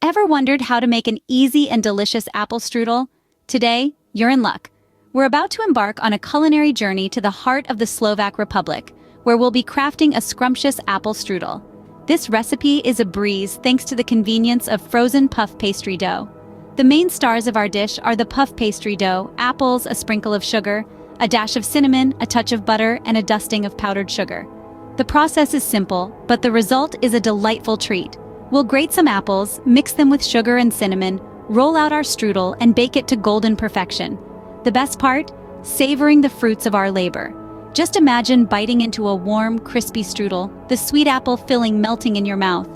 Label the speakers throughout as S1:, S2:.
S1: Ever wondered how to make an easy and delicious apple strudel? Today, you're in luck. We're about to embark on a culinary journey to the heart of the Slovak Republic, where we'll be crafting a scrumptious apple strudel. This recipe is a breeze thanks to the convenience of frozen puff pastry dough. The main stars of our dish are the puff pastry dough, apples, a sprinkle of sugar, a dash of cinnamon, a touch of butter, and a dusting of powdered sugar. The process is simple, but the result is a delightful treat. We'll grate some apples, mix them with sugar and cinnamon, roll out our strudel, and bake it to golden perfection. The best part? Savoring the fruits of our labor. Just imagine biting into a warm, crispy strudel, the sweet apple filling melting in your mouth.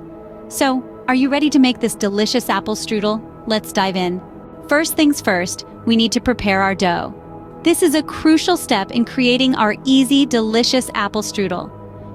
S1: So, are you ready to make this delicious apple strudel? Let's dive in. First things first, we need to prepare our dough. This is a crucial step in creating our easy, delicious apple strudel.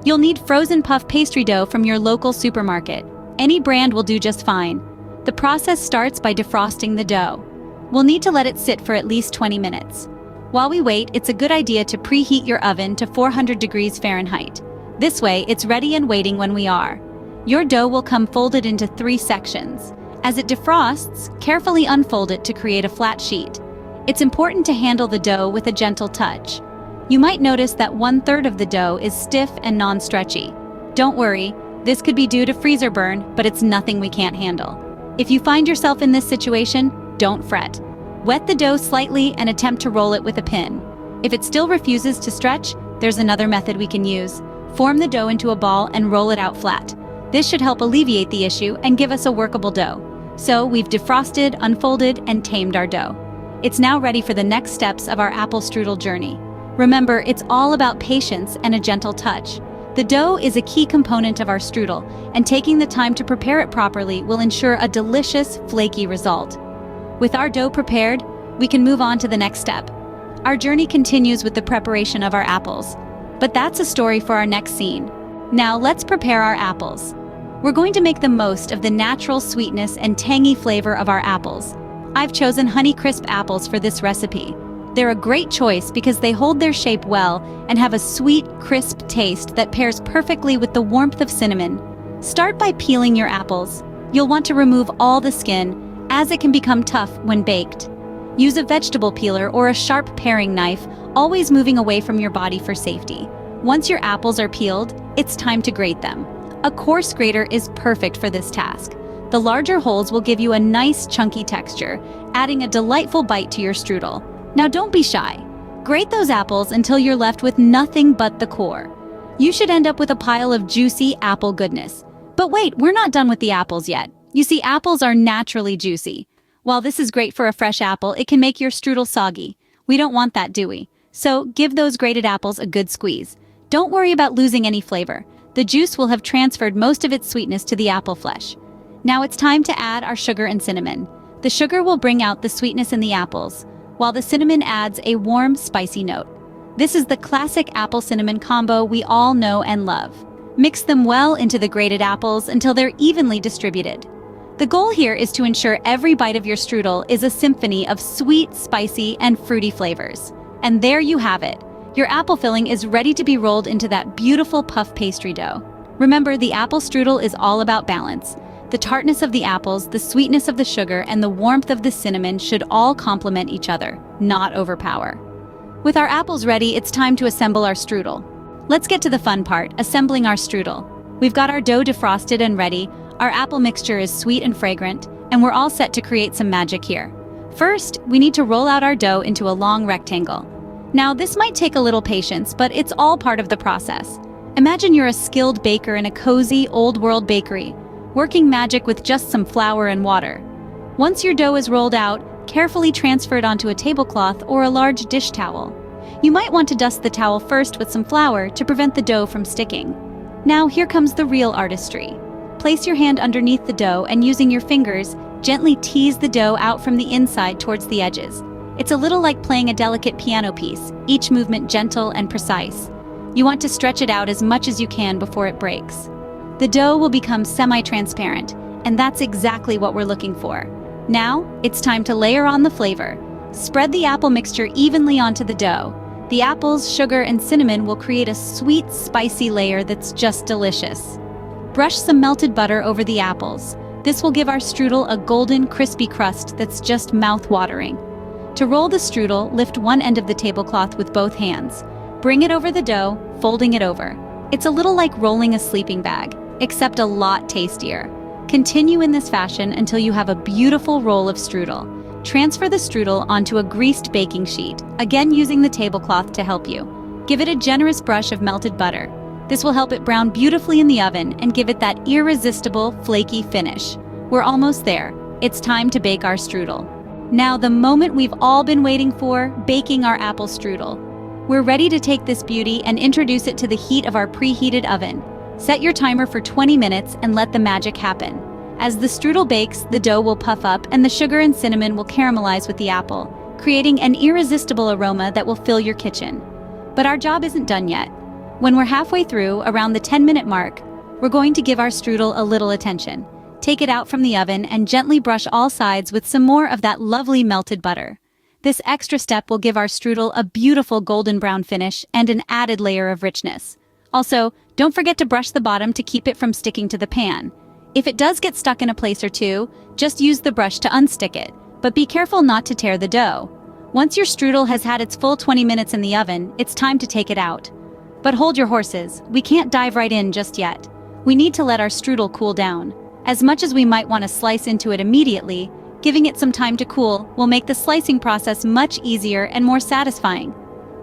S1: You'll need frozen puff pastry dough from your local supermarket. Any brand will do just fine. The process starts by defrosting the dough. We'll need to let it sit for at least 20 minutes. While we wait, it's a good idea to preheat your oven to 400 degrees Fahrenheit. This way, it's ready and waiting when we are. Your dough will come folded into 3 sections. As it defrosts, carefully unfold it to create a flat sheet. It's important to handle the dough with a gentle touch. You might notice that 1/3 of the dough is stiff and non-stretchy. Don't worry, this could be due to freezer burn, but it's nothing we can't handle. If you find yourself in this situation, don't fret. Wet the dough slightly and attempt to roll it with a pin. If it still refuses to stretch, there's another method we can use. Form the dough into a ball and roll it out flat. This should help alleviate the issue and give us a workable dough. So we've defrosted, unfolded, and tamed our dough. It's now ready for the next steps of our apple strudel journey. Remember, it's all about patience and a gentle touch. The dough is a key component of our strudel, and taking the time to prepare it properly will ensure a delicious, flaky result. With our dough prepared, we can move on to the next step. Our journey continues with the preparation of our apples. But that's a story for our next scene. Now let's prepare our apples. We're going to make the most of the natural sweetness and tangy flavor of our apples. I've chosen Honeycrisp apples for this recipe. They're a great choice because they hold their shape well and have a sweet, crisp taste that pairs perfectly with the warmth of cinnamon. Start by peeling your apples. You'll want to remove all the skin, as it can become tough when baked. Use a vegetable peeler or a sharp paring knife, always moving away from your body for safety. Once your apples are peeled, it's time to grate them. A coarse grater is perfect for this task. The larger holes will give you a nice chunky texture, adding a delightful bite to your strudel. Now don't be shy. Grate those apples until you're left with nothing but the core. You should end up with a pile of juicy apple goodness. But wait, we're not done with the apples yet. You see, apples are naturally juicy. While this is great for a fresh apple, it can make your strudel soggy. We don't want that, do we? So give those grated apples a good squeeze. Don't worry about losing any flavor. The juice will have transferred most of its sweetness to the apple flesh. Now it's time to add our sugar and cinnamon. The sugar will bring out the sweetness in the apples, while the cinnamon adds a warm, spicy note. This is the classic apple-cinnamon combo we all know and love. Mix them well into the grated apples until they're evenly distributed. The goal here is to ensure every bite of your strudel is a symphony of sweet, spicy, and fruity flavors. And there you have it. Your apple filling is ready to be rolled into that beautiful puff pastry dough. Remember, the apple strudel is all about balance. The tartness of the apples, the sweetness of the sugar, and the warmth of the cinnamon should all complement each other, not overpower. With our apples ready, it's time to assemble our strudel. Let's get to the fun part, assembling our strudel. We've got our dough defrosted and ready, our apple mixture is sweet and fragrant, and we're all set to create some magic here. First, we need to roll out our dough into a long rectangle. Now, this might take a little patience, but it's all part of the process. Imagine you're a skilled baker in a cozy, old-world bakery, working magic with just some flour and water. Once your dough is rolled out, carefully transfer it onto a tablecloth or a large dish towel. You might want to dust the towel first with some flour to prevent the dough from sticking. Now here comes the real artistry. Place your hand underneath the dough and using your fingers, gently tease the dough out from the inside towards the edges. It's a little like playing a delicate piano piece, each movement gentle and precise. You want to stretch it out as much as you can before it breaks. The dough will become semi-transparent, and that's exactly what we're looking for. Now, it's time to layer on the flavor. Spread the apple mixture evenly onto the dough. The apples, sugar, and cinnamon will create a sweet, spicy layer that's just delicious. Brush some melted butter over the apples. This will give our strudel a golden, crispy crust that's just mouth-watering. To roll the strudel, lift one end of the tablecloth with both hands. Bring it over the dough, folding it over. It's a little like rolling a sleeping bag, except a lot tastier. Continue in this fashion until you have a beautiful roll of strudel. Transfer the strudel onto a greased baking sheet, again using the tablecloth to help you. Give it a generous brush of melted butter. This will help it brown beautifully in the oven and give it that irresistible, flaky finish. We're almost there. It's time to bake our strudel. Now, the moment we've all been waiting for, baking our apple strudel. We're ready to take this beauty and introduce it to the heat of our preheated oven. Set your timer for 20 minutes and let the magic happen. As the strudel bakes, the dough will puff up and the sugar and cinnamon will caramelize with the apple, creating an irresistible aroma that will fill your kitchen. But our job isn't done yet. When we're halfway through, around the 10-minute mark, we're going to give our strudel a little attention. Take it out from the oven and gently brush all sides with some more of that lovely melted butter. This extra step will give our strudel a beautiful golden brown finish and an added layer of richness. Also, don't forget to brush the bottom to keep it from sticking to the pan. If it does get stuck in a place or two, just use the brush to unstick it, but be careful not to tear the dough. Once your strudel has had its full 20 minutes in the oven, it's time to take it out. But hold your horses, we can't dive right in just yet. We need to let our strudel cool down. As much as we might want to slice into it immediately, giving it some time to cool will make the slicing process much easier and more satisfying.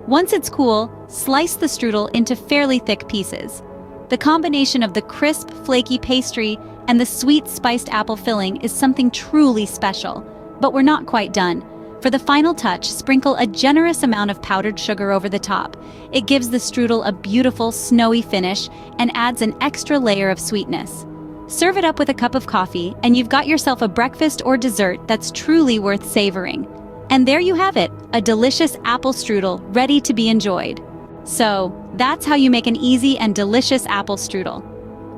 S1: Once it's cool, slice the strudel into fairly thick pieces. The combination of the crisp, flaky pastry and the sweet, spiced apple filling is something truly special. But we're not quite done. For the final touch, sprinkle a generous amount of powdered sugar over the top. It gives the strudel a beautiful, snowy finish and adds an extra layer of sweetness. Serve it up with a cup of coffee, and you've got yourself a breakfast or dessert that's truly worth savoring. And there you have it, a delicious apple strudel ready to be enjoyed. So, that's how you make an easy and delicious apple strudel.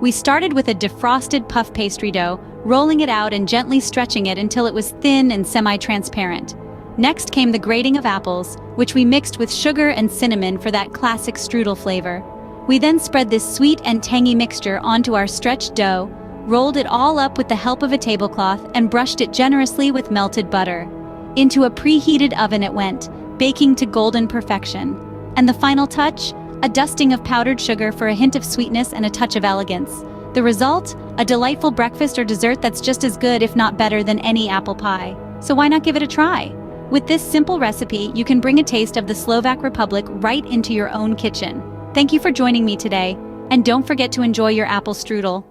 S1: We started with a defrosted puff pastry dough, rolling it out and gently stretching it until it was thin and semi-transparent. Next came the grating of apples, which we mixed with sugar and cinnamon for that classic strudel flavor. We then spread this sweet and tangy mixture onto our stretched dough, rolled it all up with the help of a tablecloth, and brushed it generously with melted butter. Into a preheated oven it went, baking to golden perfection. And the final touch? A dusting of powdered sugar for a hint of sweetness and a touch of elegance. The result? A delightful breakfast or dessert that's just as good, if not better, than any apple pie. So why not give it a try? With this simple recipe, you can bring a taste of the Slovak Republic right into your own kitchen. Thank you for joining me today, and don't forget to enjoy your apple strudel.